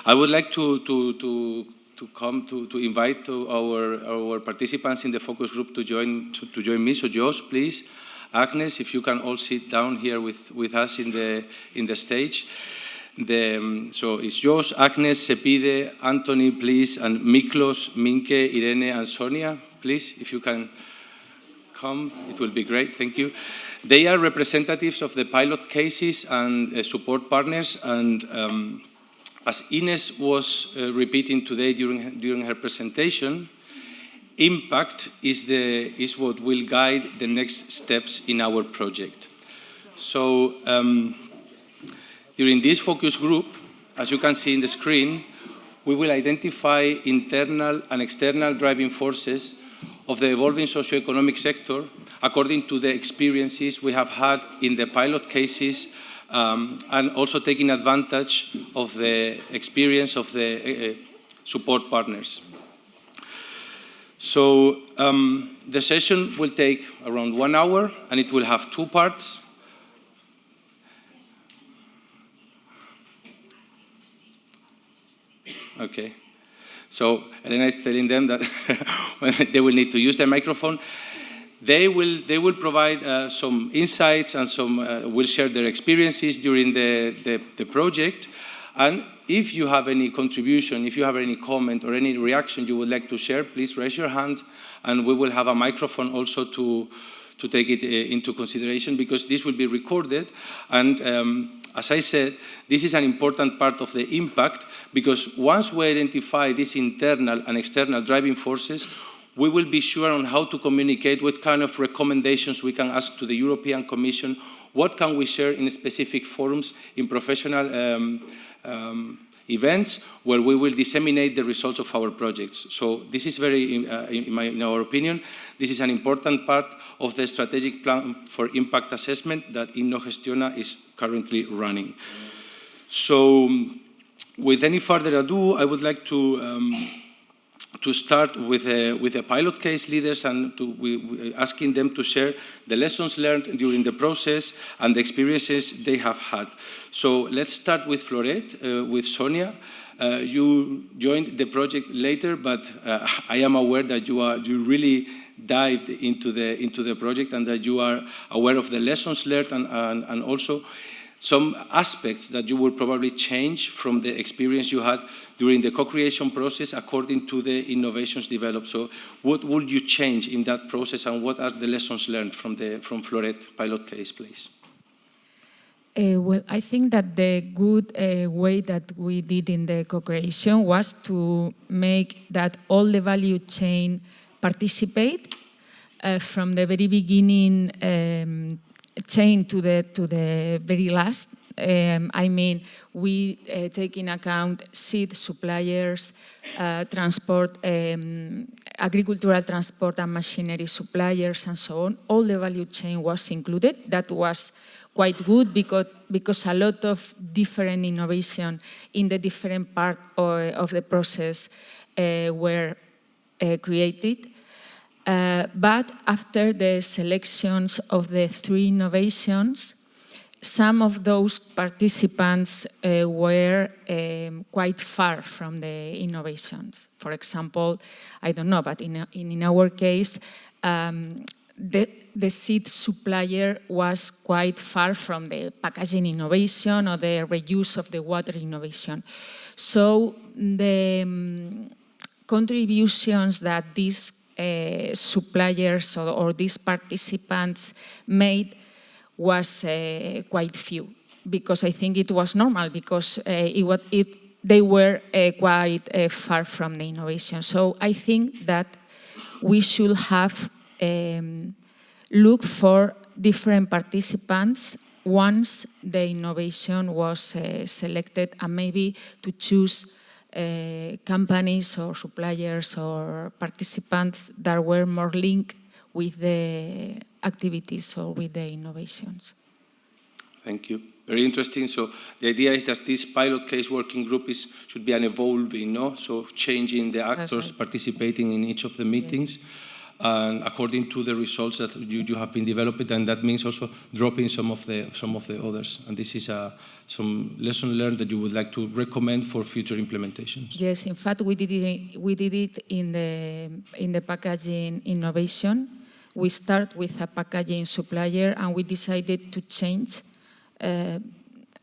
I would like to invite our participants in the focus group to join me. So Josh, please, Agnes, if you can all sit down here with us in the stage. So it's Josh, Agnes, Sepide, Anthony, please, and Miklos, Minke, Irene, and Sonia, please, if you can come, it will be great, thank you. They are representatives of the pilot cases and support partners, and as Ines was repeating today during her presentation, impact is what will guide the next steps in our project. So during this focus group, as you can see in the screen, we will identify internal and external driving forces of the evolving socio-economic sector according to the experiences we have had in the pilot cases, and also taking advantage of the experience of the support partners. So the session will take around 1 hour, and it will have 2 parts. Okay. So Elena is telling them that they will need to use the microphone. They will provide some insights and will share their experiences during the project. And if you have any contribution, if you have any comment or any reaction you would like to share, please raise your hand, and we will have a microphone also to take it into consideration, because this will be recorded. And as I said, this is an important part of the impact, because once we identify these internal and external driving forces, we will be sure on how to communicate, what kind of recommendations we can ask to the European Commission, what can we share in specific forums, in professional events, where we will disseminate the results of our projects. So this is very, in our opinion, this is an important part of the strategic plan for impact assessment that Innogestiona is currently running. So with any further ado, I would like to start with the pilot case leaders, and asking them to share the lessons learned during the process and the experiences they have had. So let's start with Floret, with Sonia. You joined the project later, but I am aware that you really dived into the project, and that you are aware of the lessons learned, and also some aspects that you will probably change from the experience you had during the co-creation process according to the innovations developed. So what would you change in that process, and what are the lessons learned from Floret pilot case, please? Well, I think that the good way that we did in the co-creation was to make that all the value chain participate from the very beginning chain to the very last. I mean, we take in account seed suppliers, transport, agricultural transport and machinery suppliers, and so on. All the value chain was included. That was quite good, because a lot of different innovation in the different part of the process were created. But after the selections of the 3 innovations, some of those participants were quite far from the innovations. For example, I don't know, but in our case, the seed supplier was quite far from the packaging innovation or the reuse of the water innovation. So the contributions that these suppliers or these participants made was quite few, because I think it was normal, because they were quite far from the innovation. So I think that we should have look for different participants once the innovation was selected, and maybe to choose companies or suppliers or participants that were more linked with the activities or with the innovations. Thank you. Very interesting. So the idea is that this pilot case working group should be an evolving, no? So changing the actors participating in each of the meetings. Yes. and according to the results that you have been developing, and that means also dropping some of the others. And this is some lesson learned that you would like to recommend for future implementations. Yes, in fact, we did it in the packaging innovation. We start with a packaging supplier, and we decided to change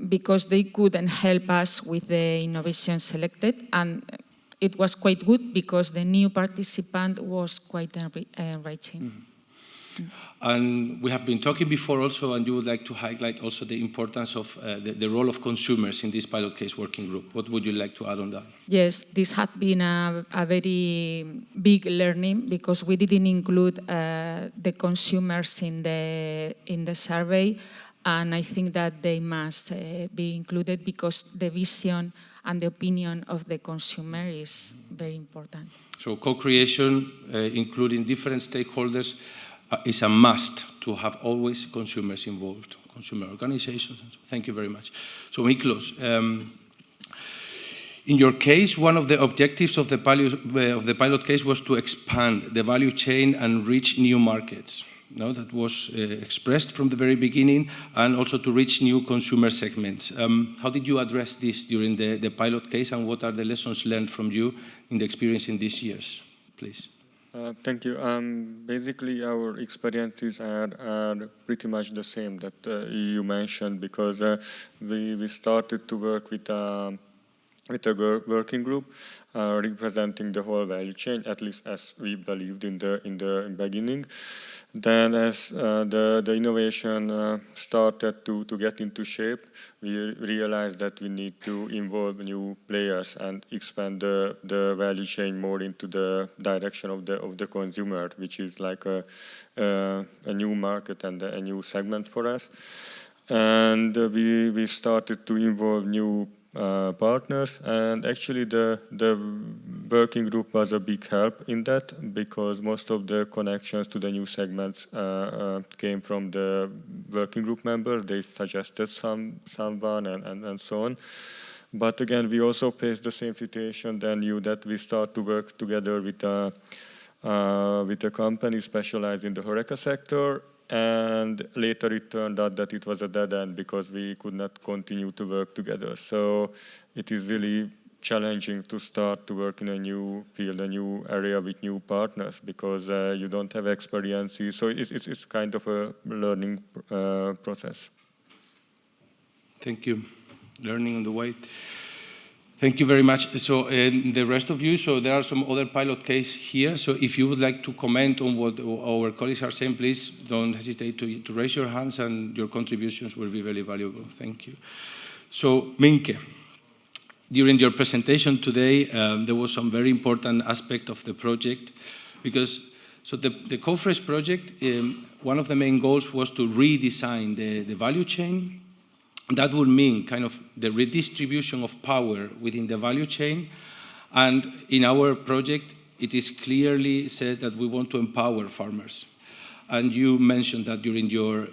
because they couldn't help us with the innovation selected, and it was quite good because the new participant was quite enriching. And we have been talking before also, and you would like to highlight also the importance of the role of consumers in this pilot case working group. What would you like to add on that? Yes, this had been a very big learning because we didn't include the consumers in the survey, and I think that they must be included because the vision and the opinion of the consumer is very important. So co-creation, including different stakeholders, is a must to have always consumers involved, consumer organizations. And so thank you very much. So Miklos, in your case, one of the objectives of the pilot case was to expand the value chain and reach new markets. No, that was expressed from the very beginning, and also to reach new consumer segments. How did you address this during the pilot case, and what are the lessons learned from you in the experience in these years, please? Thank you. Basically, our experiences are pretty much the same that you mentioned, because we started to work with a working group representing the whole value chain, at least as we believed in the beginning. Then, as the innovation started to get into shape, we realized that we need to involve new players and expand the value chain more into the direction of the consumer, which is like a new market and a new segment for us. And we started to involve new partners, and actually the working group was a big help in that, because most of the connections to the new segments came from the working group members. They suggested someone and so on. But again, we also faced the same situation then that we start to work together with a company specialized in the HoReCa sector. And later it turned out that it was a dead end because we could not continue to work together. So it is really challenging to start to work in a new field, a new area with new partners, because you don't have experiences. So it's kind of a learning process. Thank you. Learning on the way. Thank you very much. So the rest of you, so there are some other pilot cases here. So if you would like to comment on what our colleagues are saying, please don't hesitate to raise your hands, and your contributions will be very valuable. Thank you. So Minke, during your presentation today, there was some very important aspect of the project, because the CoFresh project, one of the main goals was to redesign the value chain. That would mean kind of the redistribution of power within the value chain. And in our project, it is clearly said that we want to empower farmers. And you mentioned that during your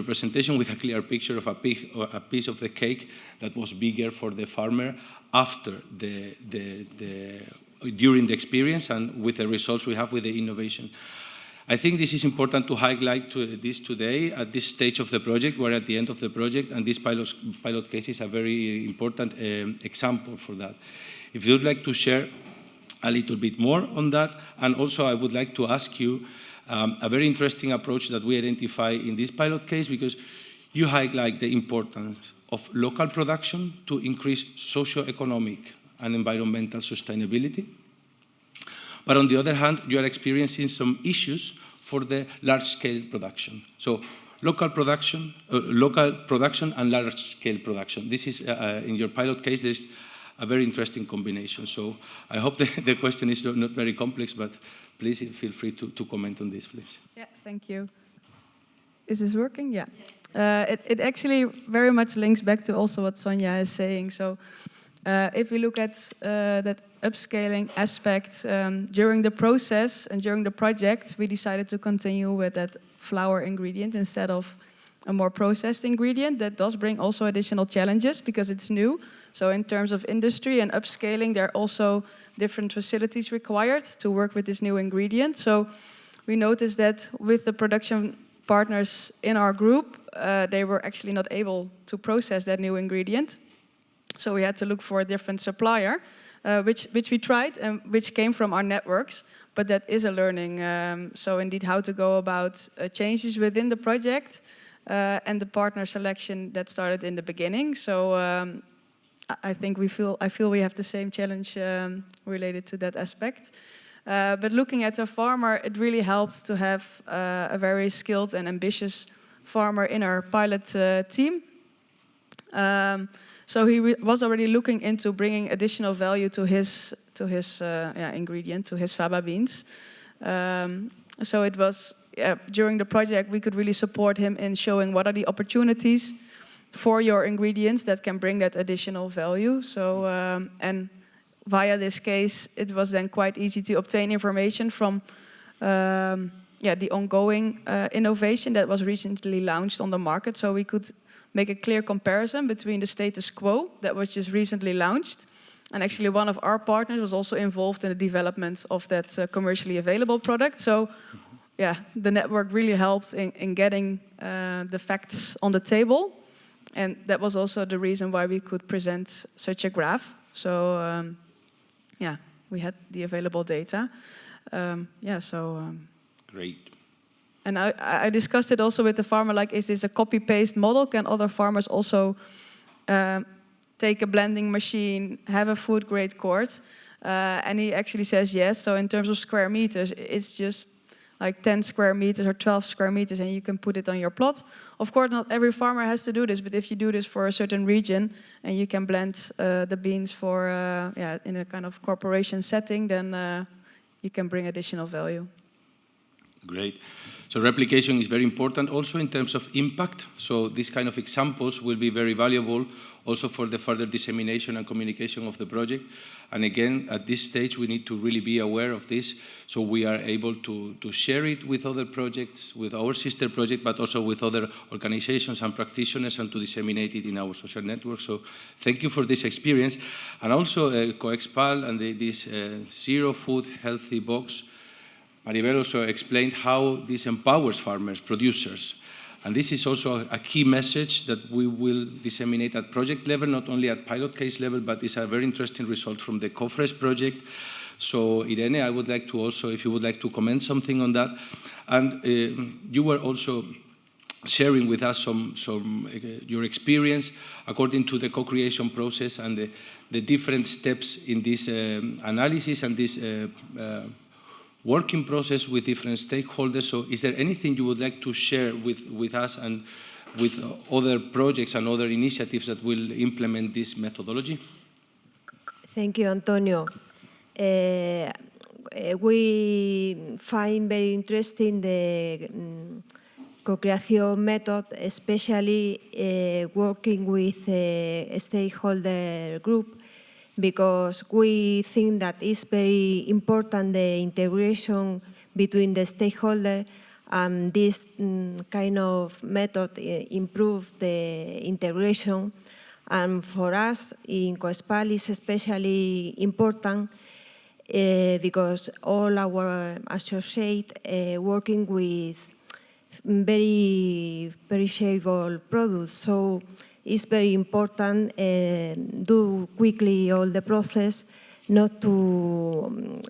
presentation, with a clear picture of a piece of the cake that was bigger for the farmer after during the experience, and with the results we have with the innovation. I think this is important to highlight this today at this stage of the project. We're at the end of the project, and this pilot case is a very important example for that. If you would like to share a little bit more on that, and also I would like to ask you a very interesting approach that we identify in this pilot case, because you highlight the importance of local production to increase socio-economic and environmental sustainability. But on the other hand, you are experiencing some issues for the large-scale production. So local production and large-scale production. This is, in your pilot case, there's a very interesting combination. So I hope the question is not very complex, but please feel free to comment on this, please. Yeah, thank you. Is this working? Yeah. It actually very much links back to also what Sonja is saying. So if we look at that upscaling aspect, during the process and during the project, we decided to continue with that flour ingredient instead of a more processed ingredient. That does bring also additional challenges because it's new. So in terms of industry and upscaling, there are also different facilities required to work with this new ingredient. So we noticed that with the production partners in our group, they were actually not able to process that new ingredient. So we had to look for a different supplier, which we tried and which came from our networks. But that is a learning. So indeed, how to go about changes within the project and the partner selection that started in the beginning. So I think I feel we have the same challenge related to that aspect. But looking at a farmer, it really helps to have a very skilled and ambitious farmer in our pilot team. So he was already looking into bringing additional value to his ingredient, to his faba beans. So it was, during the project, we could really support him in showing what are the opportunities for your ingredients that can bring that additional value. So, and via this case, it was then quite easy to obtain information from the ongoing innovation that was recently launched on the market. So we could make a clear comparison between the status quo that was just recently launched. And actually one of our partners was also involved in the development of that commercially available product. So yeah, the network really helped in getting the facts on the table. And that was also the reason why we could present such a graph. So we had the available data. Great. And I discussed it also with the farmer, like, is this a copy-paste model? Can other farmers also take a blending machine, have a food-grade quart? And he actually says yes. So in terms of square meters, it's just like 10 square meters or 12 square meters, and you can put it on your plot. Of course, not every farmer has to do this, but if you do this for a certain region, and you can blend the beans for in a kind of corporation setting, then you can bring additional value. Great. So replication is very important also in terms of impact. So these kind of examples will be very valuable also for the further dissemination and communication of the project. And again, at this stage, we need to really be aware of this so we are able to share it with other projects, with our sister project, but also with other organizations and practitioners, and to disseminate it in our social network. So thank you for this experience. And also Coexpal and this Zero Food Healthy Box, Maribel also explained how this empowers farmers, producers. And this is also a key message that we will disseminate at project level, not only at pilot case level, but it's a very interesting result from the COFRES project. So Irene, I would like to also, if you would like to comment something on that. And you were also sharing with us some your experience according to the co-creation process and the different steps in this analysis and this working process with different stakeholders. So is there anything you would like to share with us and with other projects and other initiatives that will implement this methodology? Thank you, Antonio. We find very interesting the co-creation method, especially working with a stakeholder group, because we think that it's very important, the integration between the stakeholder, and this kind of method improve the integration. And for us in Coexpal is especially important because all our associates working with very perishable products. So it's very important do quickly all the process, not to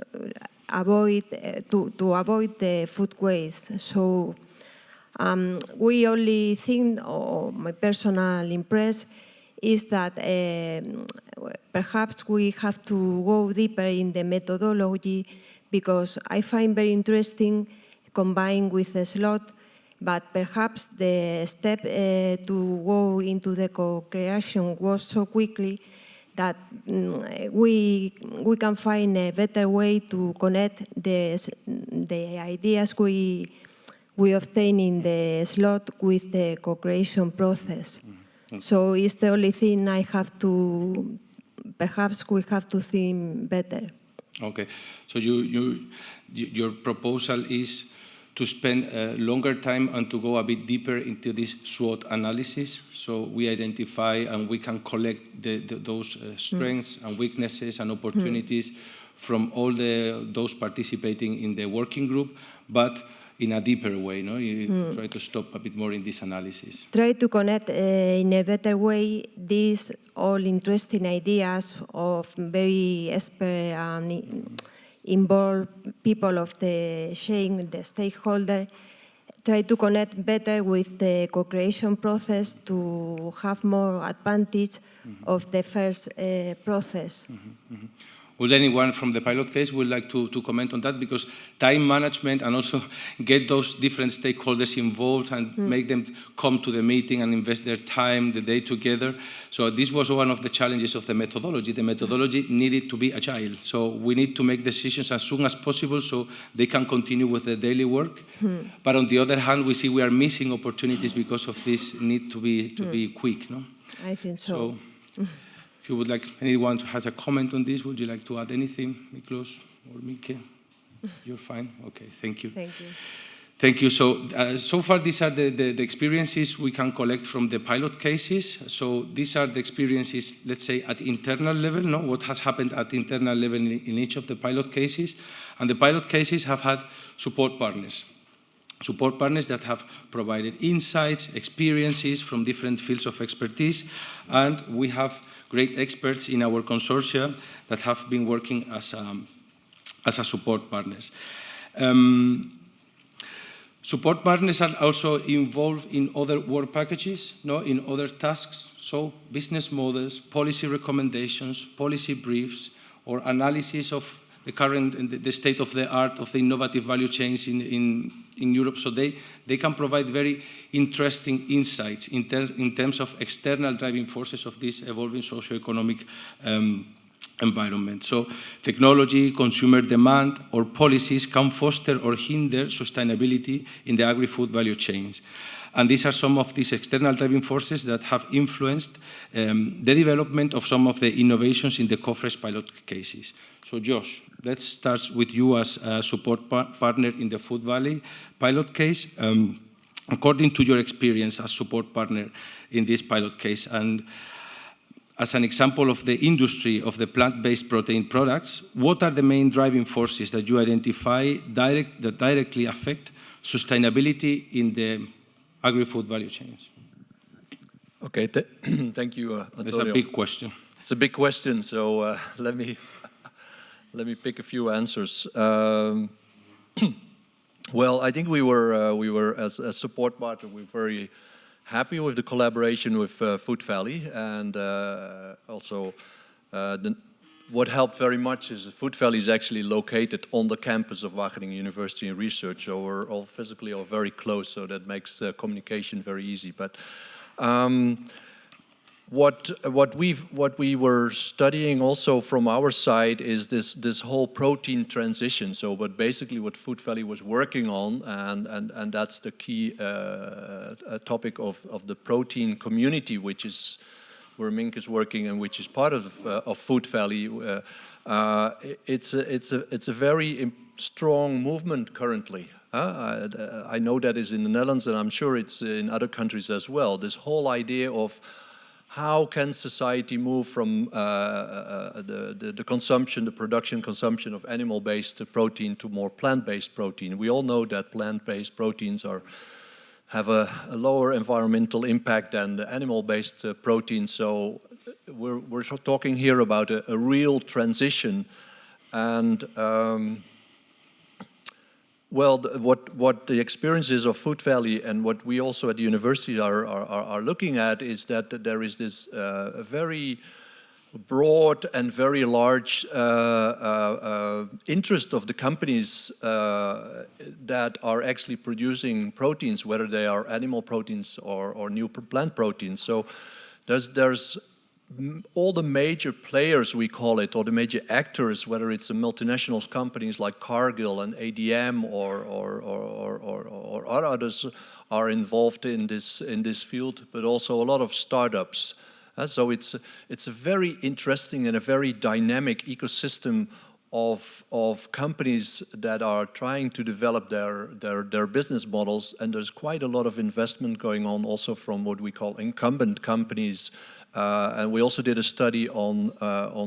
avoid the food waste. So we only think, or my personal impression is that perhaps we have to go deeper in the methodology, because I find very interesting combined with the slot. But perhaps the step to go into the co-creation was so quickly that we can find a better way to connect the ideas we obtain in the slot with the co-creation process. Mm-hmm. So it's the only thing I have to, perhaps we have to think better. Okay, so your proposal is to spend longer time and to go a bit deeper into this SWOT analysis, so we identify and we can collect those strengths and weaknesses and opportunities from all those participating in the working group, but in a deeper way, no? You try to stop a bit more in this analysis. Try to connect in a better way these all interesting ideas of very expert involved people of the chain, the stakeholder. Try to connect better with the co-creation process to have more advantage of the first process. Would anyone from the pilot case would like to comment on that? Because time management and also get those different stakeholders involved and make them come to the meeting and invest their time, the day together. So this was one of the challenges of the methodology. The methodology needed to be agile. So we need to make decisions as soon as possible so they can continue with the daily work. But on the other hand, we see we are missing opportunities because of this need to be quick. No? I think so. If you would like, anyone has a comment on this, would you like to add anything, Miklos or Mike? You're fine? Okay, thank you. Thank you. Thank you. So far, these are the experiences we can collect from the pilot cases. So these are the experiences, let's say, at internal level, no? What has happened at internal level in each of the pilot cases. And the pilot cases have had support partners that have provided insights, experiences from different fields of expertise, and we have great experts in our consortia that have been working as a support partners. Support partners are also involved in other work packages, no, in other tasks, so business models, policy recommendations, policy briefs, or analysis of the current, the state of the art of the innovative value chains in Europe. So they can provide very interesting insights in terms of external driving forces of this evolving socio-economic environment. So technology, consumer demand, or policies can foster or hinder sustainability in the agri-food value chains. And these are some of these external driving forces that have influenced the development of some of the innovations in the COFRES pilot cases. So Josh, let's start with you as a support partner in the Food Valley pilot case. According to your experience as support partner in this pilot case, and as an example of the industry of the plant-based protein products, what are the main driving forces that you identify that directly affect sustainability in the agri-food value chains? Okay, thank you, Antonio. It's a big question. It's a big question, so let me pick a few answers. Well, I think we were as support partner, we were very happy with the collaboration with Food Valley, and also what helped very much is that Food Valley is actually located on the campus of Wageningen University and Research, so we're all physically all very close, so that makes communication very easy. But what we were studying also from our side is this whole protein transition. So, but basically what Food Valley was working on, and that's the key topic of the protein community, which is where Mink is working and which is part of Food Valley. It's a very strong movement currently. I know that is in the Netherlands, and I'm sure it's in other countries as well. This whole idea of how can society move from the consumption, the production consumption of animal-based protein to more plant-based protein. We all know that plant-based proteins have a lower environmental impact than the animal-based protein. So we're talking here about a real transition. And well, what the experiences of Food Valley and what we also at the university are looking at is that there is this very broad and very large interest of the companies that are actually producing proteins, whether they are animal proteins or new plant proteins. So there's all the major players, we call it, or the major actors, whether it's a multinational companies like Cargill and ADM or others, are involved in this field, but also a lot of startups. So it's a very interesting and a very dynamic ecosystem of companies that are trying to develop their business models, and there's quite a lot of investment going on also from what we call incumbent companies. And we also did a study on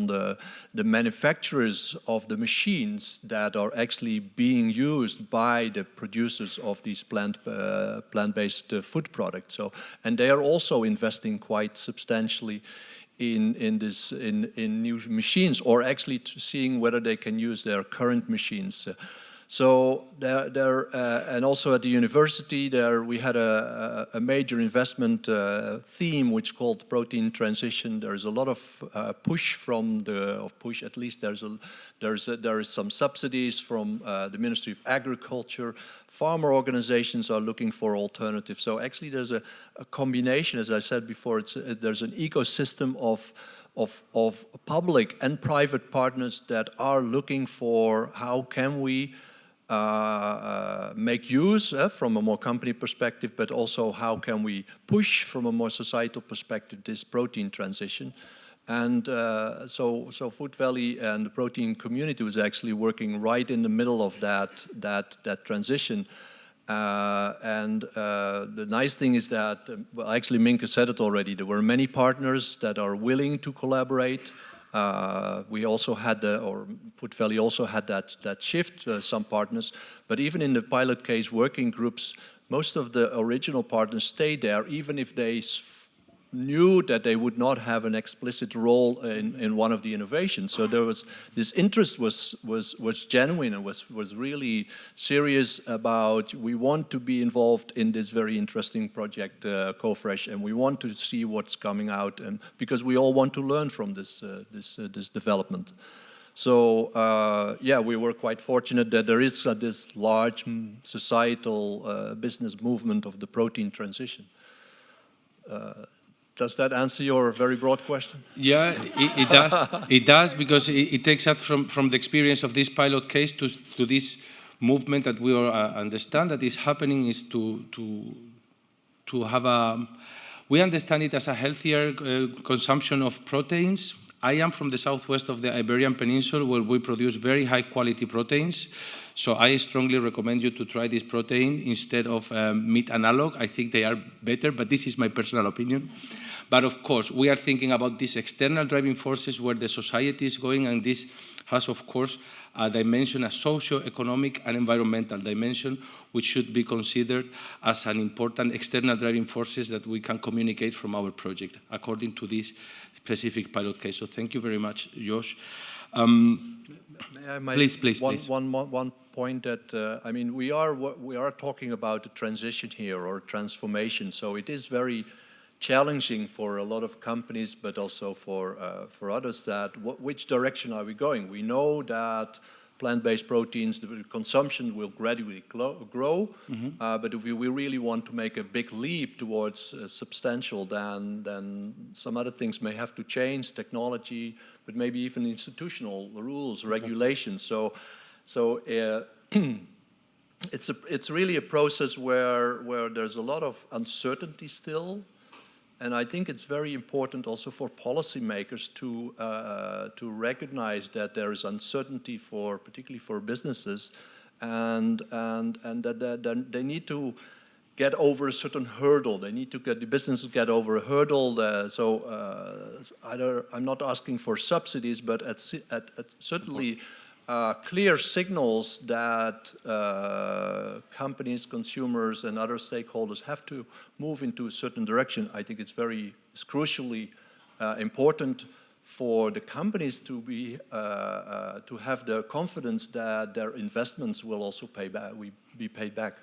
the manufacturers of the machines that are actually being used by the producers of these plant-based food products. So, and they are also investing quite substantially in new machines, or actually seeing whether they can use their current machines. So and also at the university there we had a major investment theme which called protein transition. There's a lot of push at least there is some subsidies from the Ministry of Agriculture. Farmer organizations are looking for alternatives. So actually there's a combination, as I said before, there's an ecosystem of public and private partners that are looking for how can we make use from a more company perspective, but also how can we push from a more societal perspective this protein transition. And so Food Valley and the protein community was actually working right in the middle of that transition. And the nice thing is that, well, actually Minke said it already, there were many partners that are willing to collaborate. We also had Food Valley also had that shift, some partners, but even in the pilot case working groups, most of the original partners stayed there, even if they knew that they would not have an explicit role in one of the innovations. So there was this interest was genuine and was really serious about, we want to be involved in this very interesting project, CoFresh, and we want to see what's coming out, and because we all want to learn from this development. So yeah, we were quite fortunate that there is this large societal business movement of the protein transition. Does that answer your very broad question? Yeah, it does. It does, because it takes us from the experience of this pilot case to this movement that we all understand that is happening, is to have a, we understand it as a healthier consumption of proteins. I am from the southwest of the Iberian Peninsula, where we produce very high quality proteins. So I strongly recommend you to try this protein instead of meat analog. I think they are better, but this is my personal opinion. But of course, we are thinking about these external driving forces where the society is going, and this has, of course, a dimension, a socio-economic and environmental dimension, which should be considered as an important external driving forces that we can communicate from our project, according to this specific pilot case. So thank you very much, Josh. Please. One point that, I mean, we are talking about a transition here, or transformation, so it is very challenging for a lot of companies, but also for others, that which direction are we going? We know that plant-based proteins, the consumption will gradually grow, but if we really want to make a big leap towards substantial, then some other things may have to change, technology, but maybe even institutional rules, regulations. So it's really a process where there's a lot of uncertainty still. And I think it's very important also for policymakers to recognize that there is uncertainty particularly for businesses, and that they need to get over a certain hurdle. They need to get the businesses get over a hurdle. I'm not asking for subsidies, but at certainly clear signals that companies, consumers, and other stakeholders have to move into a certain direction. I think it's crucially important for the companies to have the confidence that their investments will also be paid back.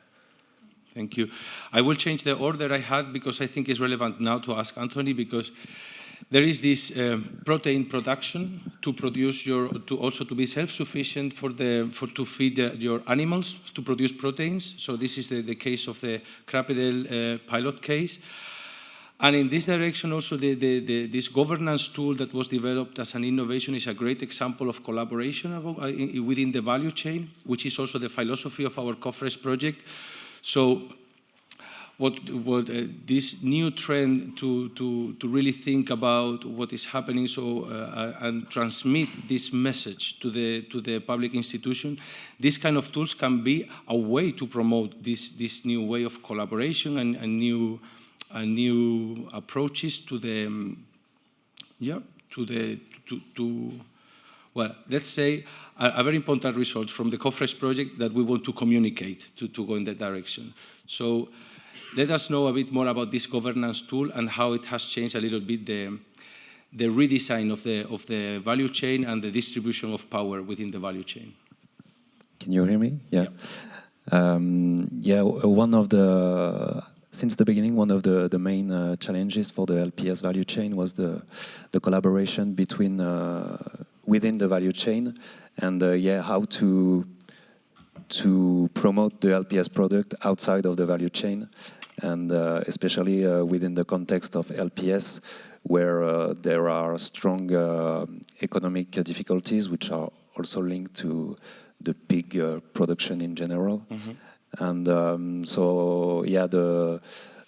Thank you. I will change the order I had, because I think it's relevant now to ask Anthony, because there is this protein production to produce to be self-sufficient to feed your animals, to produce proteins. So this is the case of the Krapedel pilot case. And in this direction also, this governance tool that was developed as an innovation is a great example of collaboration within the value chain, which is also the philosophy of our CoFresh project. So this new trend to really think about what is happening, and transmit this message to the public institution. These kind of tools can be a way to promote this new way of collaboration and new approaches to the well, let's say a very important result from the COFRES project that we want to communicate to go in that direction. So let us know a bit more about this governance tool and how it has changed a little bit the redesign of the value chain and the distribution of power within the value chain. Can you hear me? Yeah. Since the beginning, one of the main challenges for the LPS value chain was the collaboration between within the value chain, and how to promote the LPS product outside of the value chain, and especially within the context of LPS, where there are strong economic difficulties, which are also linked to the pig production in general. Mm-hmm. And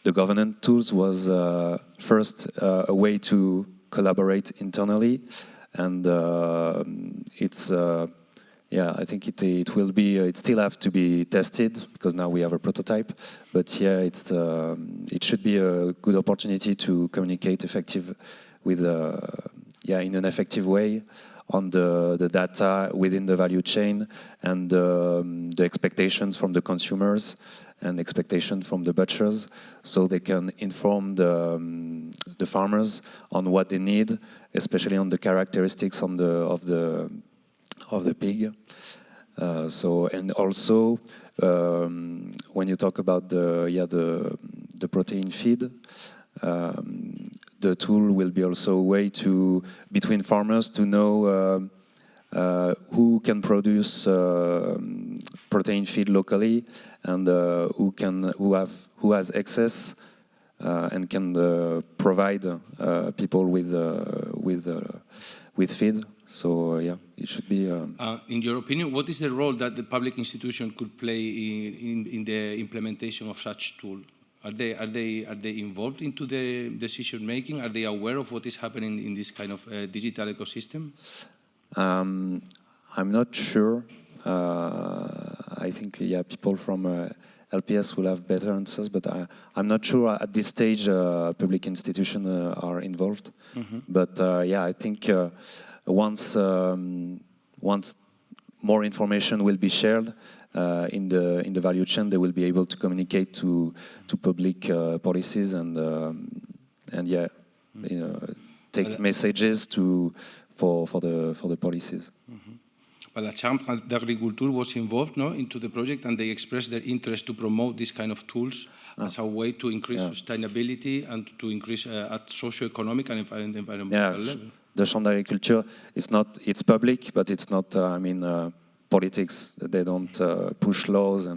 the governance tools was first a way to collaborate internally, and I think it will be. It still have to be tested because now we have a prototype. But it should be a good opportunity to communicate in an effective way on the data within the value chain, and the expectations from the consumers and expectations from the butchers, so they can inform the farmers on what they need, especially on the characteristics of the pig. And also when you talk about the protein feed, the tool will be also a way between farmers to know who can produce protein feed locally, and who has excess and can provide people with feed. So it should be. In your opinion, what is the role that the public institution could play in the implementation of such tool? Are they involved into the decision making? Are they aware of what is happening in this kind of digital ecosystem? I'm not sure. I think people from LPS will have better answers, but I'm not sure at this stage public institutions are involved. Mm-hmm. But I think once more information will be shared in the value chain, they will be able to communicate to public policies and take messages for the policies. Mm-hmm. Well, la Chambre d'Agriculture was involved into the project, and they expressed their interest to promote this kind of tools as a way to increase sustainability and to increase at socio-economic and environmental level. The Chambre d'Agriculture it's public, but it's not, politics. They don't push laws,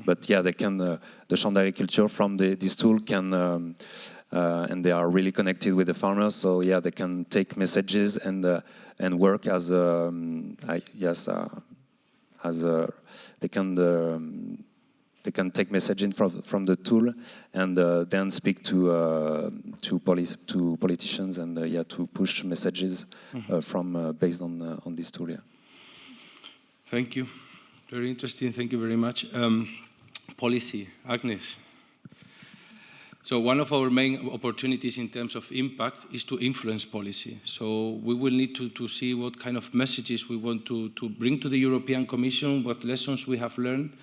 but they can, the Chambre d'Agriculture from this tool can, and they are really connected with the farmers, so they can take messages and work they can take messaging from the tool, and then speak to politicians, and to push messages based on this tool. Thank you. Very interesting. Thank you very much. Policy, Agnes. So one of our main opportunities in terms of impact is to influence policy. So we will need to see what kind of messages we want to bring to the European Commission, what lessons we have learned,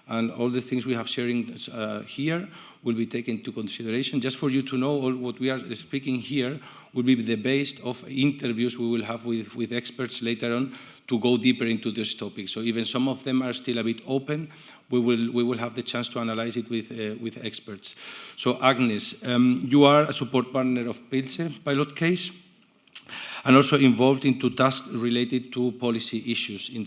and all the things we have sharing here will be taken into consideration. Just for you to know, all what we are speaking here will be the base of interviews we will have with experts later on to go deeper into this topic. So even some of them are still a bit open. We will have the chance to analyze it with experts. So Agnes, you are a support partner of Pilse pilot case, and also involved into tasks related to policy issues in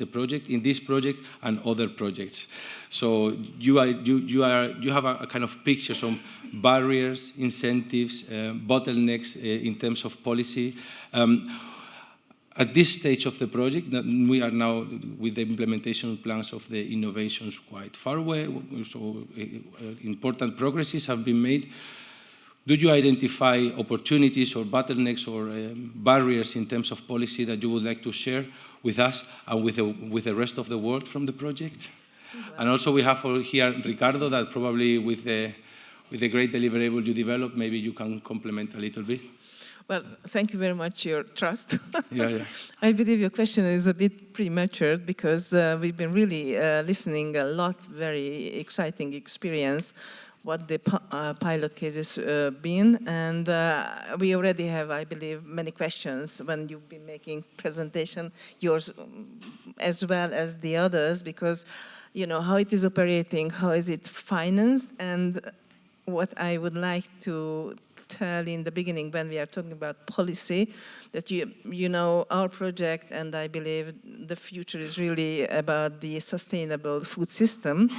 this project and other projects. So you have a kind of picture, some barriers, incentives, bottlenecks in terms of policy. At this stage of the project, we are now with the implementation plans of the innovations quite far away, so important progresses have been made. Do you identify opportunities or bottlenecks or barriers in terms of policy that you would like to share with us and with the rest of the world from the project? And also we have here Ricardo, that probably with the great deliverable you developed, maybe you can complement a little bit. Well, thank you very much, your trust. Yeah. I believe your question is a bit premature because we've been really listening a lot, very exciting experience, what the pilot cases been. And we already have, I believe, many questions when you've been making presentation, yours as well as the others, because, you know, how it is operating, how is it financed, and what I would like to tell in the beginning when we are talking about policy, that you know our project, and I believe the future is really about the sustainable food system,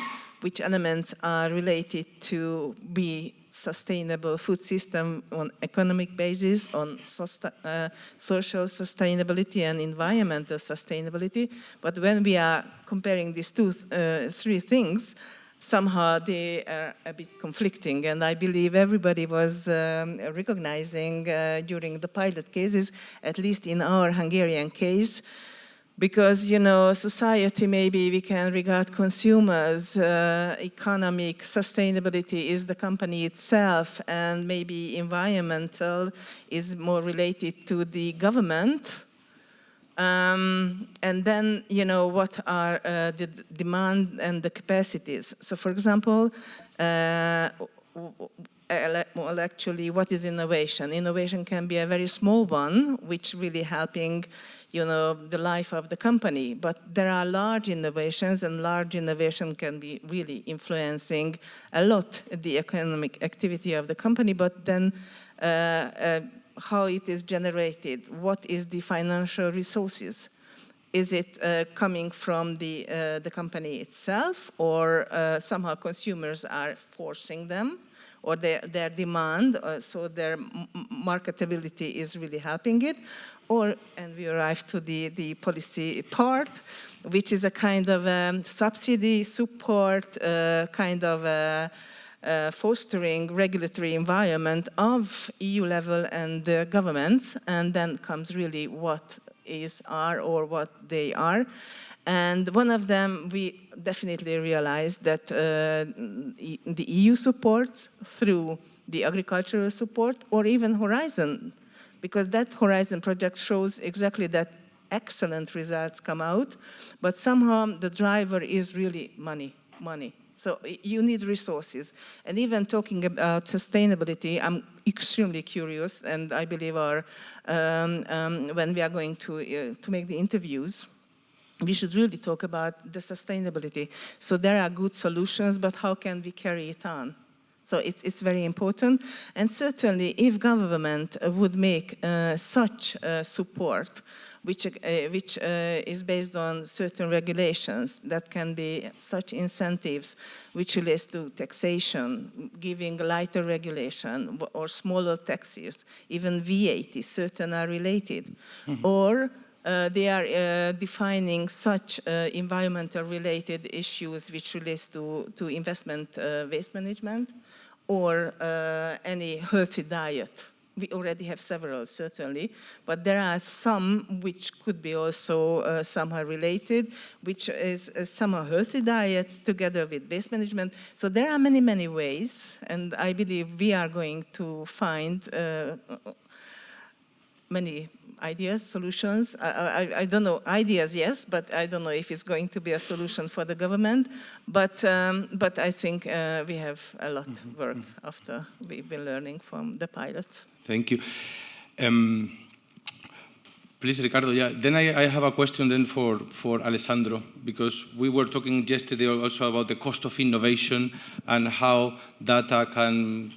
which elements are related to be sustainable food system on economic basis, on social sustainability and environmental sustainability. But when we are comparing these three things, somehow they are a bit conflicting, and I believe everybody was recognizing during the pilot cases, at least in our Hungarian case, because, you know, society, maybe we can regard consumers, economic sustainability is the company itself, and maybe environmental is more related to the government. And then, you know, what are the demand and the capacities? So, for example, well, actually, what is innovation? Innovation can be a very small one, which really helping, you know, the life of the company. But there are large innovations, and large innovation can be really influencing a lot the economic activity of the company. But then, how it is generated, what is the financial resources? Is it coming from the company itself, or somehow consumers are forcing them, or their demand, so their marketability is really helping it? Or, and we arrive to the policy part, which is a kind of subsidy, support, kind of fostering regulatory environment of EU level and the governments, and then comes really what are or what they are. And one of them, we definitely realized that the EU supports through the agricultural support, or even Horizon, because that Horizon project shows exactly that excellent results come out, but somehow the driver is really money. So you need resources. And even talking about sustainability, I'm extremely curious, and I believe when we are going to make the interviews, we should really talk about the sustainability. So there are good solutions, but how can we carry it on? So it's very important. And certainly, if government would make such support, which is based on certain regulations, that can be such incentives which relates to taxation, giving lighter regulation, or smaller taxes, even VAT, certain are related. Mm-hmm. Or they are defining such environmental related issues which relates to investment waste management, or any healthy diet. We already have several, certainly, but there are some which could be also somehow related, which is somehow healthy diet together with waste management. So there are many, many ways, and I believe we are going to find many ideas, solutions. I don't know, ideas, yes, but I don't know if it's going to be a solution for the government. But I think we have a lot of work after we've been learning from the pilots. Thank you. Please, Ricardo, yeah. Then I have a question then for Alessandro, because we were talking yesterday also about the cost of innovation and how data can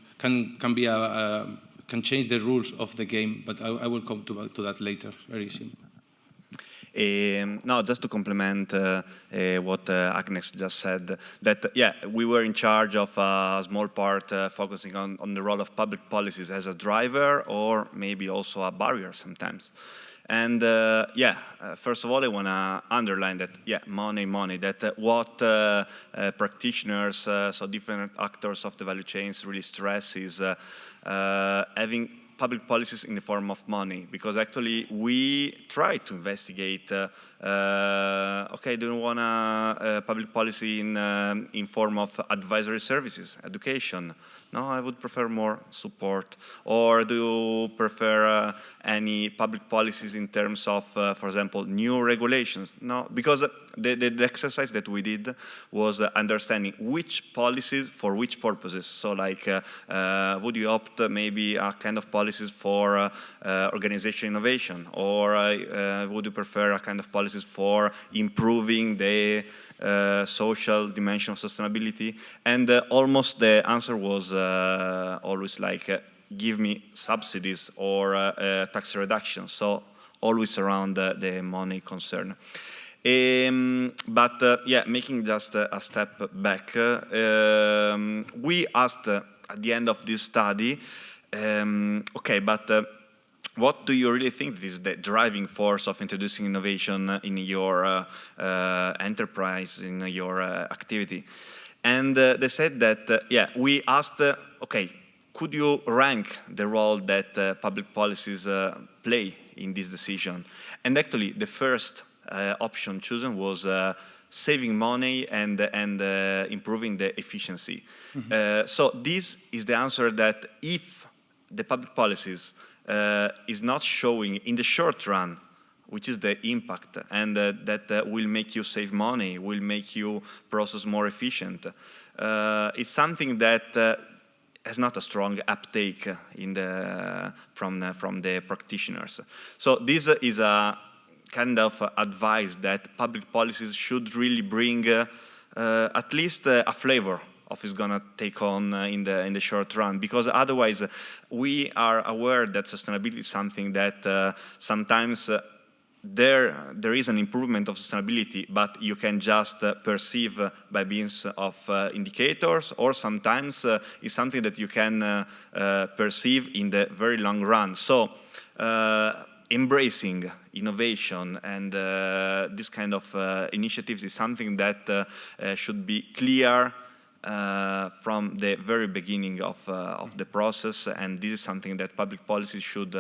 change the rules of the game, but I will come to that later, very soon. No, just to complement what Agnes just said, that, yeah, we were in charge of a small part focusing on the role of public policies as a driver, or maybe also a barrier sometimes. And first of all, I want to underline that, money, that what practitioners, so different actors of the value chains really stress is having public policies in the form of money, because actually we try to investigate, okay, do you want a public policy in form of advisory services, education? No, I would prefer more support. Or do you prefer any public policies in terms of, for example, new regulations? No, because the exercise that we did was understanding which policies for which purposes. So like, would you opt maybe a kind of policies for organization innovation? Or would you prefer a kind of policies for improving the social dimension of sustainability? And almost the answer was always like, give me subsidies or tax reduction. So always around the money concern. Making just a step back, we asked at the end of this study, what do you really think is the driving force of introducing innovation in your enterprise, in your activity? And they said that, we asked, could you rank the role that public policies play in this decision? And actually, the first option chosen was saving money and improving the efficiency. Mm-hmm. So this is the answer that if the public policies is not showing in the short run, which is the impact, and that will make you save money, will make you process more efficient. It's something that has not a strong uptake from the practitioners. So this is a kind of advice that public policies should really bring at least a flavor of is going to take on in the short run, because otherwise we are aware that sustainability is something that sometimes there is an improvement of sustainability, but you can just perceive by means of indicators, or sometimes it's something that you can perceive in the very long run. So embracing innovation and this kind of initiatives is something that should be clear from the very beginning of the process, and this is something that public policy should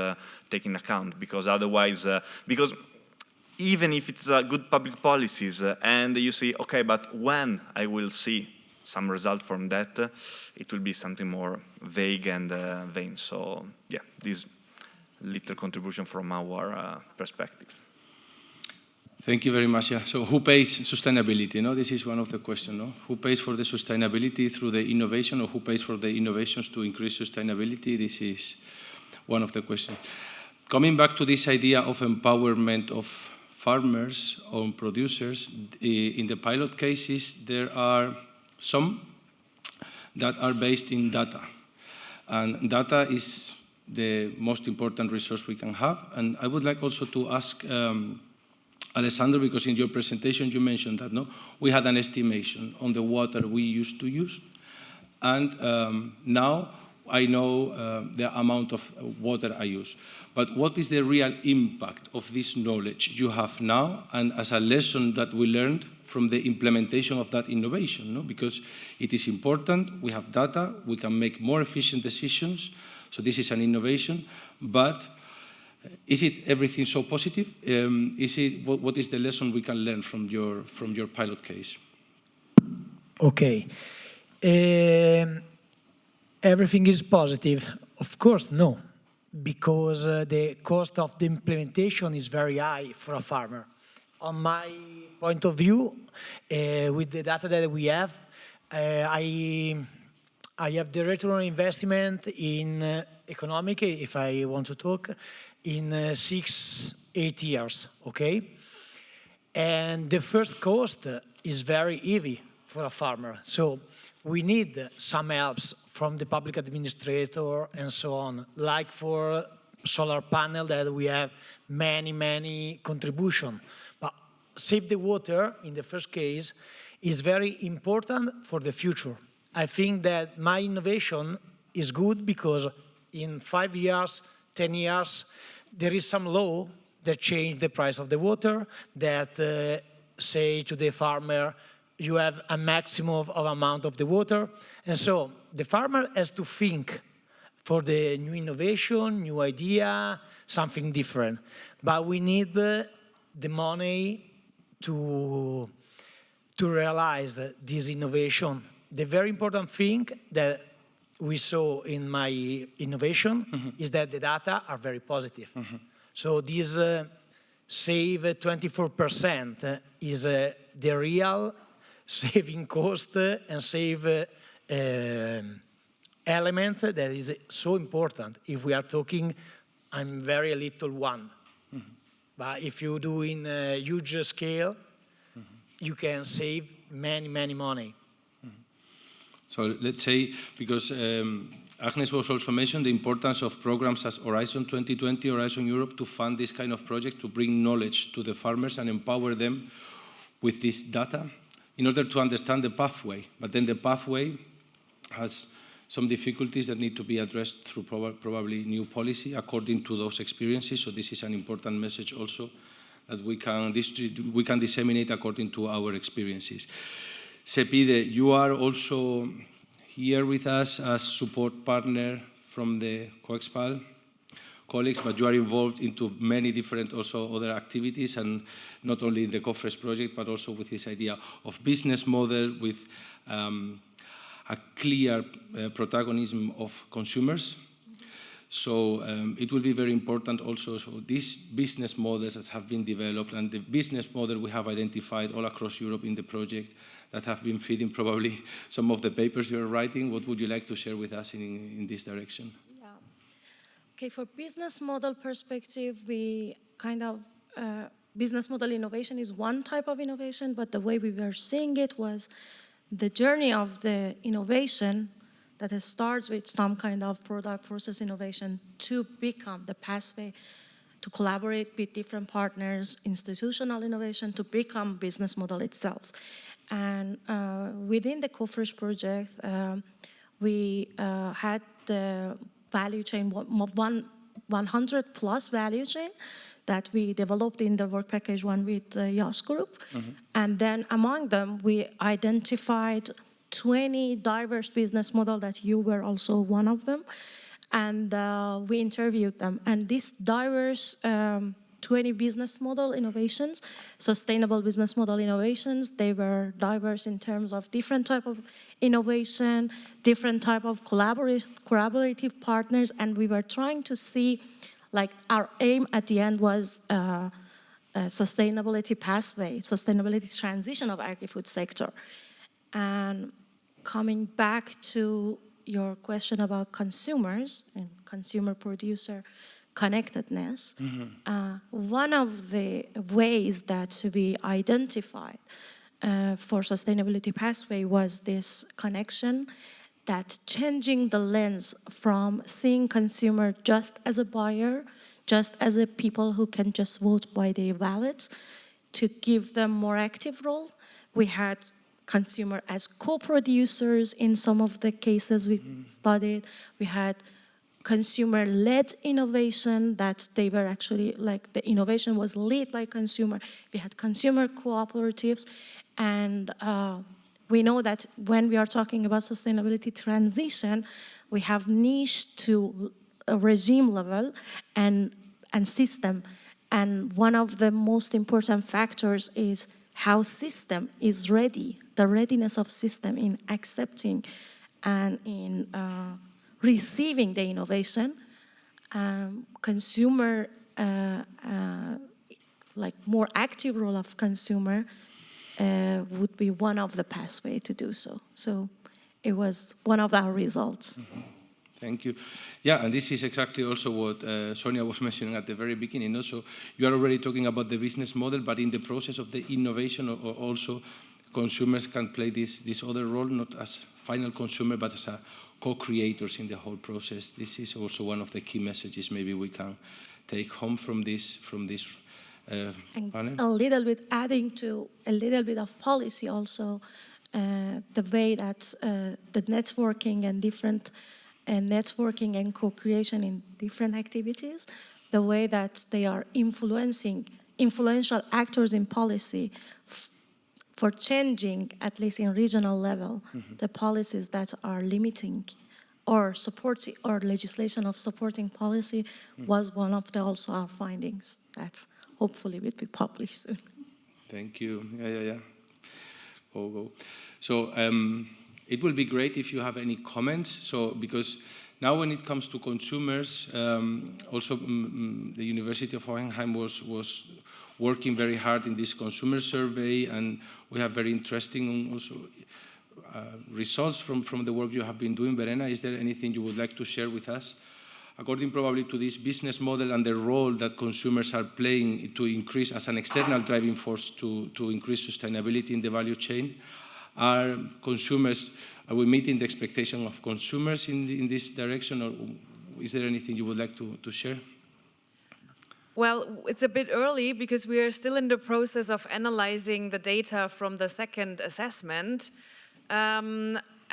take into account, because otherwise, because even if it's good public policies and you see, okay, but when I will see some result from that, it will be something more vague and vain. So yeah, this little contribution from our perspective. Thank you very much. Yeah. So who pays sustainability? No, this is one of the questions. No, who pays for the sustainability through the innovation, or who pays for the innovations to increase sustainability? This is one of the questions. Coming back to this idea of empowerment of farmers or producers, in the pilot cases, there are some that are based in data, and data is the most important resource we can have. And I would like also to ask Alessandro, because in your presentation you mentioned that we had an estimation on the water we used to use, and now I know the amount of water I use. But what is the real impact of this knowledge you have now, and as a lesson that we learned from the implementation of that innovation? No? Because it is important, we have data, we can make more efficient decisions, so this is an innovation, but is it everything so positive? What is the lesson we can learn from your pilot case? Okay. Everything is positive? Of course, no, because the cost of the implementation is very high for a farmer. On my point of view, with the data that we have, I have the return on investment in economic, if I want to talk, in 6-8 years, okay? And the first cost is very heavy for a farmer. So we need some helps from the public administrator and so on, like for solar panel that we have many contributions. But save the water, in the first case, is very important for the future. I think that my innovation is good because in 5 years, 10 years, there is some law that change the price of the water, that say to the farmer, you have a maximum of amount of the water. And so the farmer has to think for the new innovation, new idea, something different. But we need the money to realize this innovation. The very important thing that we saw in my innovation is that the data are very positive. So this save 24% is the real saving cost and save element that is so important. If we are talking, I'm very little one. But if you do in a huge scale, you can save many money. So let's say, because Agnes was also mentioned the importance of programs as Horizon 2020, Horizon Europe, to fund this kind of project, to bring knowledge to the farmers and empower them with this data in order to understand the pathway. But then the pathway has some difficulties that need to be addressed through probably new policy according to those experiences. So this is an important message also that we can disseminate according to our experiences. Cepide, you are also here with us as support partner from the COEXPAL colleagues, but you are involved into many different also other activities, and not only in the COFRES project, but also with this idea of business model with a clear protagonism of consumers. So it will be very important also, so these business models that have been developed and the business model we have identified all across Europe in the project that have been feeding probably some of the papers you're writing. What would you like to share with us in this direction? Yeah. Okay, for business model perspective, we kind of, business model innovation is one type of innovation, but the way we were seeing it was the journey of the innovation that starts with some kind of product process innovation to become the pathway to collaborate with different partners, institutional innovation to become business model itself. And within the COFRES project, we had the value chain, 100 plus value chain that we developed in the work package one with the YAS group. And then among them, we identified 20 diverse business models that you were also one of them. And we interviewed them. And these diverse 20 business model innovations, sustainable business model innovations, they were diverse in terms of different type of innovation, different type of collaborative partners, and we were trying to see, like our aim at the end was a sustainability pathway, sustainability transition of agri-food sector. And coming back to your question about consumers and consumer-producer connectedness, one of the ways that we identified for sustainability pathway was this connection, that changing the lens from seeing consumer just as a buyer, just as a people who can just vote by their ballots, to give them more active role. We had consumer as co-producers in some of the cases we studied. We had consumer-led innovation, that they were actually, like the innovation was led by consumer. We had consumer cooperatives, and we know that when we are talking about sustainability transition, we have niche to a regime level and system. And one of the most important factors is how system is ready, the readiness of system in accepting and in receiving the innovation. Consumer, like more active role of consumer would be one of the pathway to do so. So it was one of our results. Thank you. Yeah, and this is exactly also what Sonia was mentioning at the very beginning. Also, you are already talking about the business model, but in the process of the innovation, also consumers can play this other role, not as final consumer, but as a co-creators in the whole process. This is also one of the key messages maybe we can take home from this panel. A little bit adding to a little bit of policy also, the way that the networking and different networking and co-creation in different activities the way that they are influential actors in policy for changing, at least in regional level, the policies that are limiting or supporting, or legislation of supporting policy was one of the also our findings that hopefully will be published soon. Thank you. Yeah. Go. So it will be great if you have any comments. So because now when it comes to consumers, also the University of Hohenheim was working very hard in this consumer survey, and we have very interesting also results from the work you have been doing. Verena, is there anything you would like to share with us? According probably to this business model and the role that consumers are playing to increase as an external driving force to increase sustainability in the value chain, are we meeting the expectation of consumers in this direction, or is there anything you would like to share? Well, it's a bit early because we are still in the process of analyzing the data from the second assessment.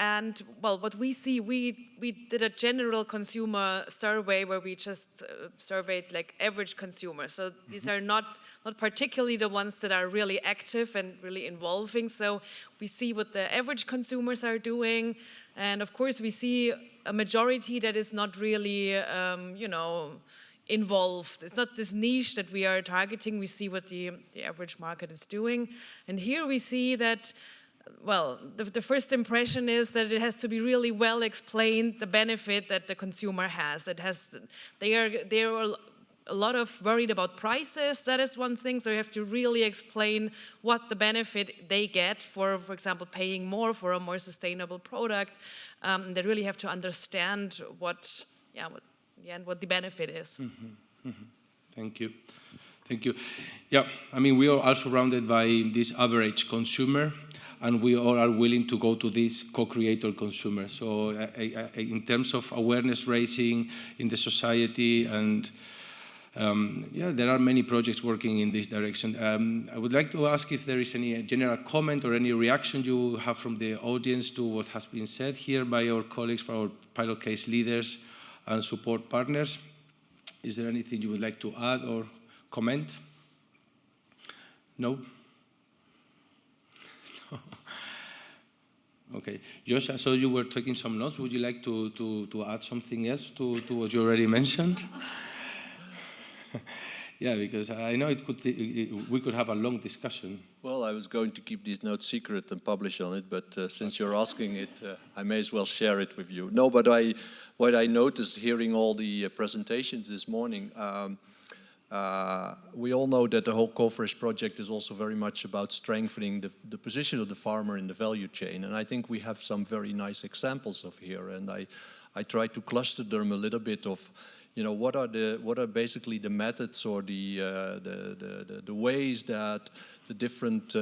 And well, what we see, we did a general consumer survey where we just surveyed like average consumers. So these are not particularly the ones that are really active and really involving. So we see what the average consumers are doing. And of course, we see a majority that is not really, involved. It's not this niche that we are targeting. We see what the average market is doing. And here we see that, well, the first impression is that it has to be really well explained, the benefit that the consumer has. They are a lot of worried about prices. That is one thing. So you have to really explain what the benefit they get for example, paying more for a more sustainable product. They really have to understand what the benefit is. Thank you. Yeah, I mean, we are all surrounded by this average consumer, and we all are willing to go to this co-creator consumer. So in terms of awareness raising in the society, and there are many projects working in this direction. I would like to ask if there is any general comment or any reaction you have from the audience to what has been said here by our colleagues, for our pilot case leaders and support partners. Is there anything you would like to add or comment? No? Okay. Josh, I saw you were taking some notes. Would you like to add something else to what you already mentioned? Yeah, because I know we could have a long discussion. Well, I was going to keep these notes secret and publish on it, but since you're asking it, I may as well share it with you. No, but what I noticed hearing all the presentations this morning, we all know that the whole Co-Fresh project is also very much about strengthening the position of the farmer in the value chain. And I think we have some very nice examples of here. And I try to cluster them a little bit of, what are basically the methods or the ways that the different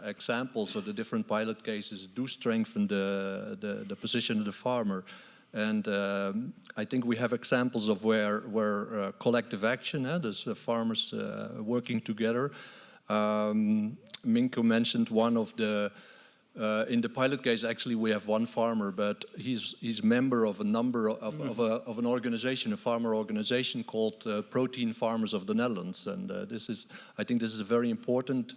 examples or the different pilot cases do strengthen the position of the farmer. And I think we have examples of where collective action, there's farmers working together. Minko mentioned one of the, in the pilot case, actually we have one farmer, but he's member of a number of an organization, a farmer organization called Protein Farmers of the Netherlands. And I think this is very important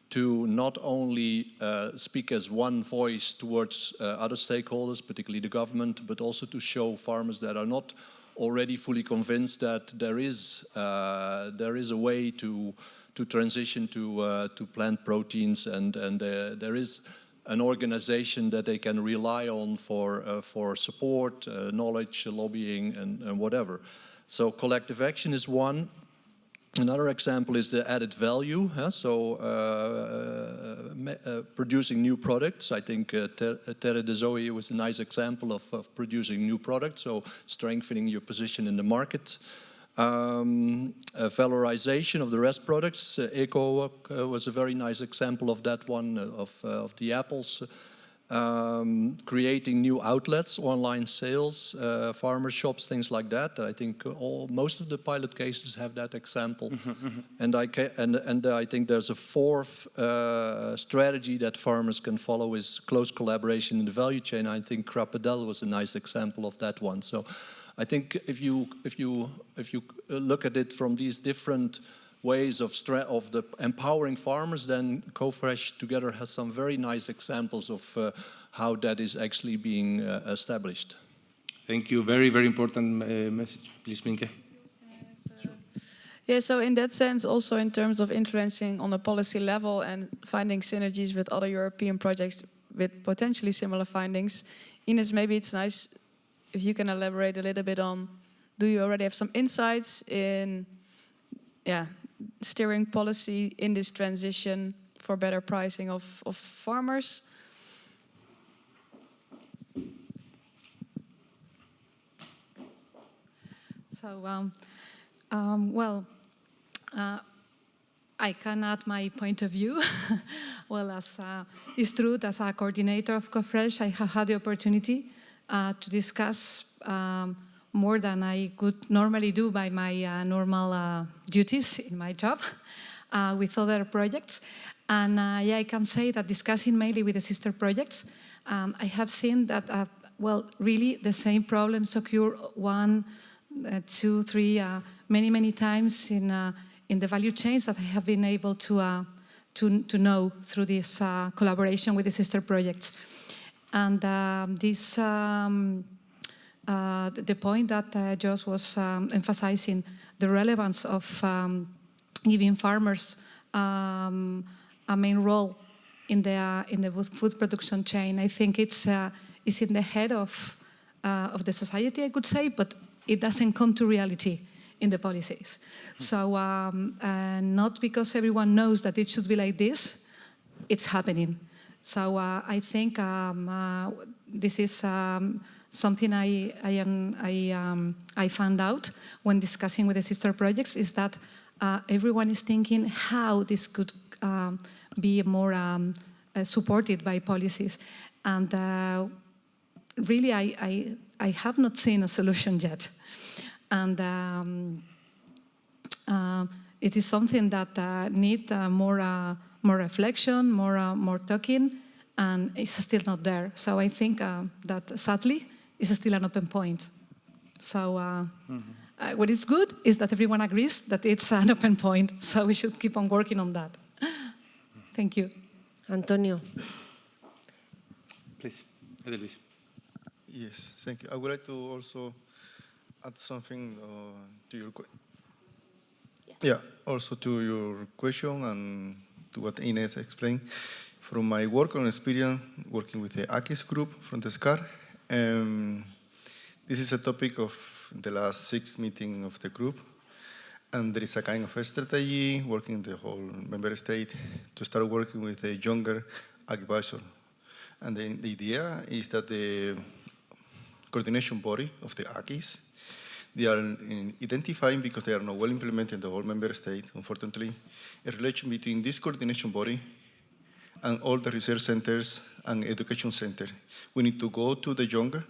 to not only speak as one voice towards other stakeholders, particularly the government, but also to show farmers that are not already fully convinced that there is a way to transition to plant proteins, and there is an organization that they can rely on for support, knowledge, lobbying, and whatever. So collective action is one. Another example is the added value, producing new products. I think Terre de Zoe was a nice example of producing new products, so strengthening your position in the market. Valorization of the rest products. Eco was a very nice example of that one, of the apples. creating new outlets, online sales, farmer shops, things like that. I think most of the pilot cases have that example. And I think there's a fourth strategy that farmers can follow is close collaboration in the value chain. I think Crappadel was a nice example of that one. So I think if you look at it from these different ways of the empowering farmers, then CoFresh together has some very nice examples of how that is actually being established. Thank you. Very, very important message. Please, Minke. Yeah, so in that sense, also in terms of influencing on a policy level and finding synergies with other European projects with potentially similar findings, Ines, maybe it's nice if you can elaborate a little bit on, do you already have some insights in steering policy in this transition for better pricing of farmers? So, I can add my point of view. Well, it's true that as a coordinator of CoFresh, I have had the opportunity to discuss more than I could normally do by my normal duties in my job with other projects. And I can say that discussing mainly with the sister projects, I have seen that, really the same problems occur 1, 2, 3, many times in the value chains that I have been able to know through this collaboration with the sister projects. And the point that Jos was emphasizing, the relevance of giving farmers a main role in the food production chain, I think it's in the head of the society, I could say, but it doesn't come to reality in the policies. So not because everyone knows that it should be like this, it's happening. So I think this is something I found out when discussing with the sister projects, is that everyone is thinking how this could be more supported by policies. And really, I have not seen a solution yet. And it is something that needs more reflection, more talking, and it's still not there. So I think that sadly is still an open point. So what is good is that everyone agrees that it's an open point. So we should keep on working on that. Thank you. Antonio. Please, Edelvis. Yes, thank you. I would like to also add something to your also to your question and to what Ines explained. From my work and experience working with the AKIS group from the SCAR, this is a topic of the last 6 meetings of the group, and there is a kind of a strategy working the whole member state to start working with a younger advisor. And the idea is that the coordination body of the AKIS, they are identifying, because they are not well implemented in the whole member state, unfortunately, a relation between this coordination body and all the research centers and education centers. We need to go to the younger.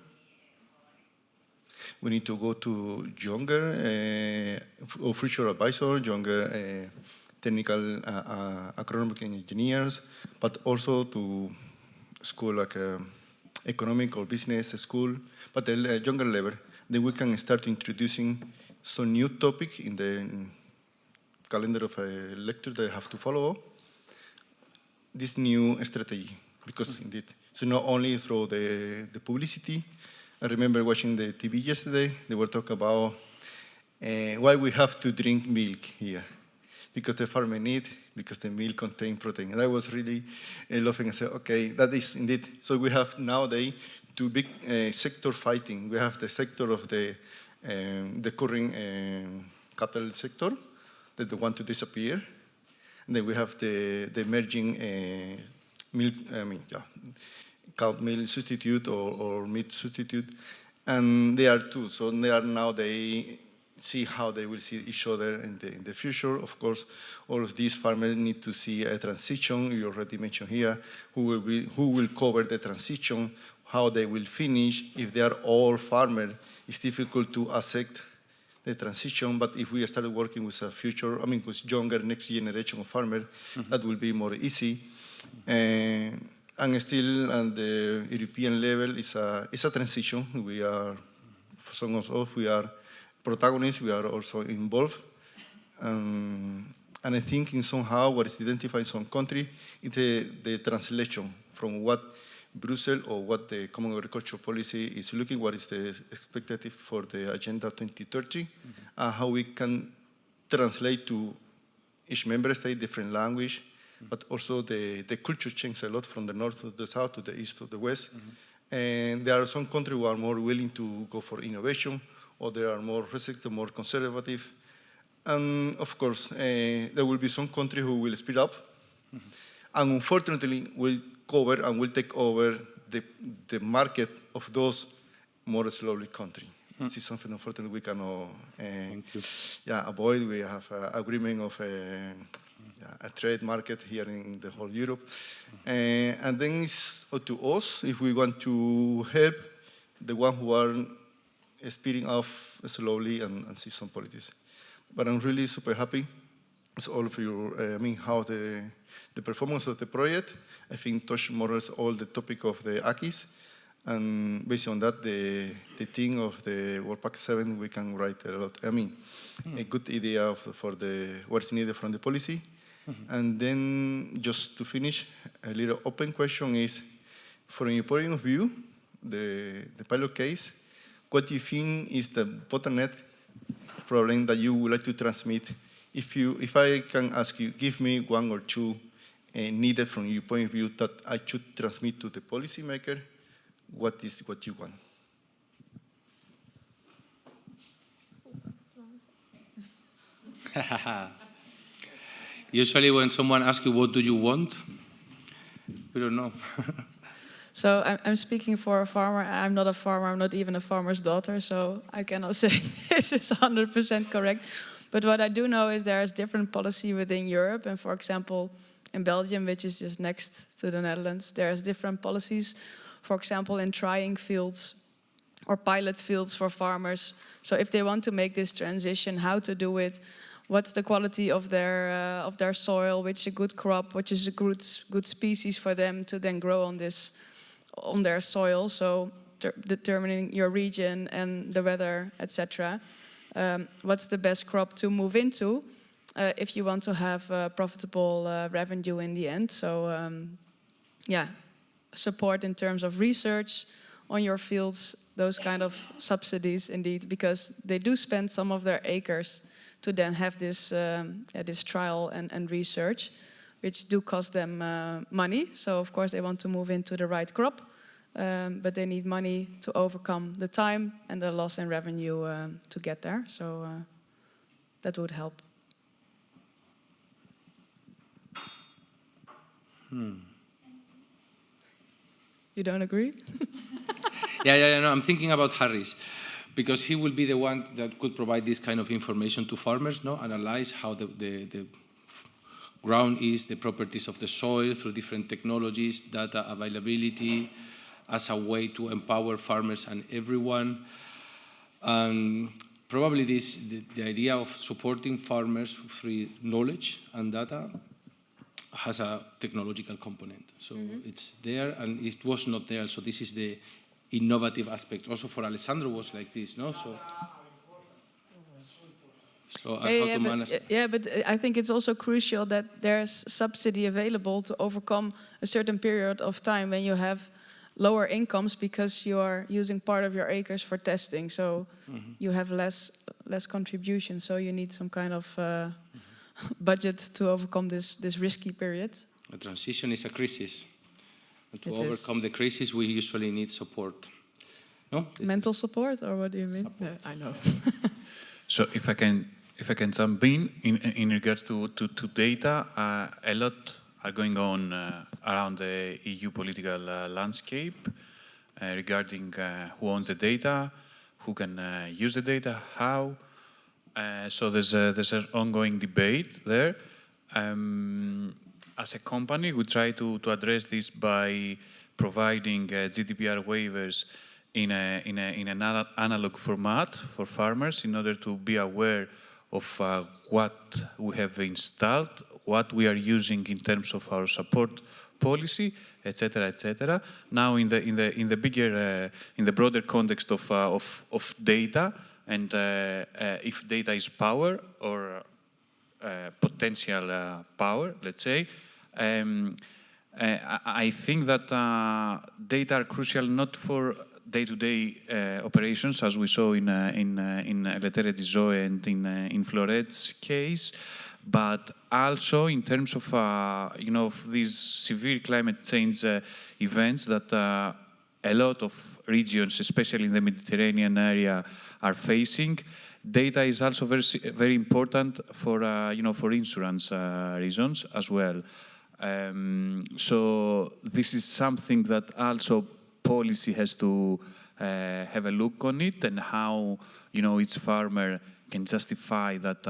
We need to go to younger future advisors, younger technical agronomic engineers, but also to school like economic or business school, but at a younger level. Then we can start introducing some new topic in the calendar of a lecture they have to follow this new strategy, because indeed, so not only through the publicity. I remember watching the TV yesterday, they were talking about why we have to drink milk here. Because the farmer need, because the milk contains protein. And I was really laughing and said, okay, that is indeed. So we have nowadays 2 big sector fighting. We have the sector of the current cattle sector that they want to disappear. And then we have the emerging milk, cow milk substitute or meat substitute. And they are 2. So they are now see how they will see each other in the future. Of course, all of these farmers need to see a transition. You already mentioned here who will cover the transition, how they will finish. If they are all farmers, it's difficult to accept the transition. But if we start working with a future, with younger next generation of farmers, that will be more easy. And still, at the European level, it's a transition. We are, for some of us, we are protagonists. We are also involved. And I think in somehow what is identified in some country is the translation from what Brussels or what the Common Agricultural Policy is looking, what is the expectative for the Agenda 2030, and how we can translate to each member state different language, but also the culture changes a lot from the north to the south, to the east to the west. And there are some countries who are more willing to go for innovation, or they are more restrictive, more conservative. And of course, there will be some countries who will speed up, and unfortunately will cover and will take over the market of those more slowly countries. This is something, unfortunately, we cannot avoid. We have an agreement of a trade market here in the whole Europe. And then it's up to us if we want to help the ones who are speeding up slowly and see some politics. But I'm really super happy with all of you, how the performance of the project, I think, touched more or less all the topic of the ACIs. And based on that, the thing of the World Pact 7, we can write a lot. A good idea for what's needed from the policy. And then just to finish, a little open question is, from your point of view, the pilot case, what do you think is the bottleneck problem that you would like to transmit? If I can ask you, give me one or two needed from your point of view that I should transmit to the policymaker, what is what you want? Usually when someone asks you, what do you want? We don't know. So I'm speaking for a farmer. I'm not a farmer. I'm not even a farmer's daughter, so I cannot say this is 100% correct. But what I do know is there's different policy within Europe. And for example, in Belgium, which is just next to the Netherlands, there's different policies. For example, in trying fields or pilot fields for farmers. So if they want to make this transition, how to do it, what's the quality of their soil, which is a good crop, which is a good species for them to then grow on their soil. So determining your region and the weather, etc. What's the best crop to move into if you want to have profitable revenue in the end. So support in terms of research on your fields, those kind of subsidies indeed, because they do spend some of their acres to then have this trial and research, which do cost them money. So of course they want to move into the right crop, but they need money to overcome the time and the loss in revenue to get there. So that would help. You don't agree? No, I'm thinking about Harris, because he will be the one that could provide this kind of information to farmers, analyze how the ground is, the properties of the soil through different technologies, data availability, as a way to empower farmers and everyone. Probably the idea of supporting farmers through knowledge and data has a technological component. So it's there, and it was not there. So this is the innovative aspect. Also for Alessandro was like this, no? So how to manage. But I think it's also crucial that there's subsidy available to overcome a certain period of time when you have lower incomes because you are using part of your acres for testing. So you have less contribution. So you need some kind of budget to overcome this risky period. A transition is a crisis. And to overcome the crisis, we usually need support. No? Mental support, or what do you mean? No, I know. So if I can jump in regards to data, a lot are going on around the EU political landscape regarding who owns the data, who can use the data, how. So there's an ongoing debate there. As a company, we try to address this by providing GDPR waivers in an analog format for farmers in order to be aware of what we have installed, what we are using in terms of our support policy, etc., etc. Now, in the bigger, in the broader context of data, and if data is power or potential power, let's say, I think that data are crucial not for day-to-day operations, as we saw in Lettere di Zoe and in Floret's case, but also in terms of of these severe climate change events that a lot of regions, especially in the Mediterranean area, are facing. Data is also very important for for insurance reasons as well. So this is something that also policy has to have a look on it, and how each farmer can justify that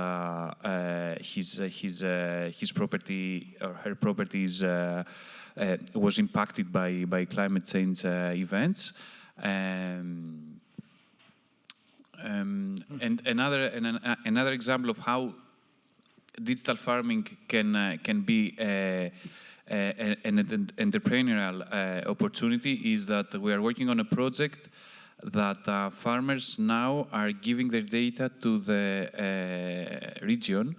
his property or her property was impacted by climate change events. And another example of how digital farming can be an entrepreneurial opportunity is that we are working on a project that farmers now are giving their data to the region,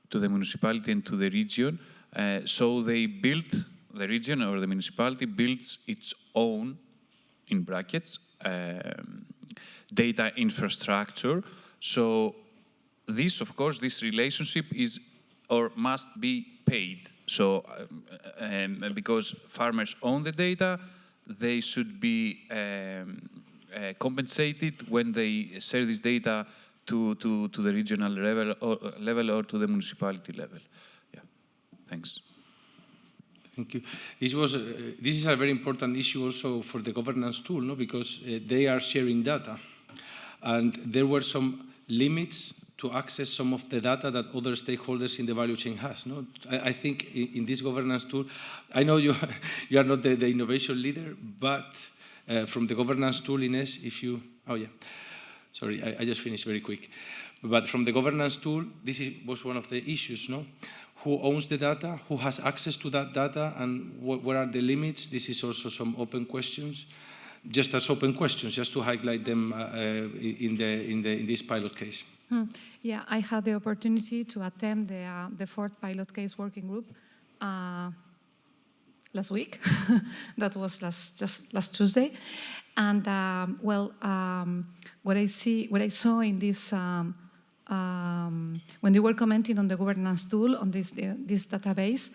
to the municipality and to the region. So they built, the region or the municipality builds its own, in brackets, data infrastructure. So this, of course, this relationship is or must be paid. So because farmers own the data, they should be compensated when they share this data to the regional level or to the municipality level. Yeah, thanks. Thank you. This is a very important issue also for the governance tool, no? Because they are sharing data, and there were some limits to access some of the data that other stakeholders in the value chain has. No? I think in this governance tool, I know you are not the innovation leader, but from the governance tool, Ines, if you, oh yeah, sorry, I just finished very quick. But from the governance tool, this was one of the issues, no? Who owns the data, who has access to that data, and what are the limits? This is also some open questions, just as open questions, just to highlight them in this pilot case. Yeah, I had the opportunity to attend the fourth pilot case working group last week. That was just last Tuesday, and what I saw in this when they were commenting on the governance tool on this database,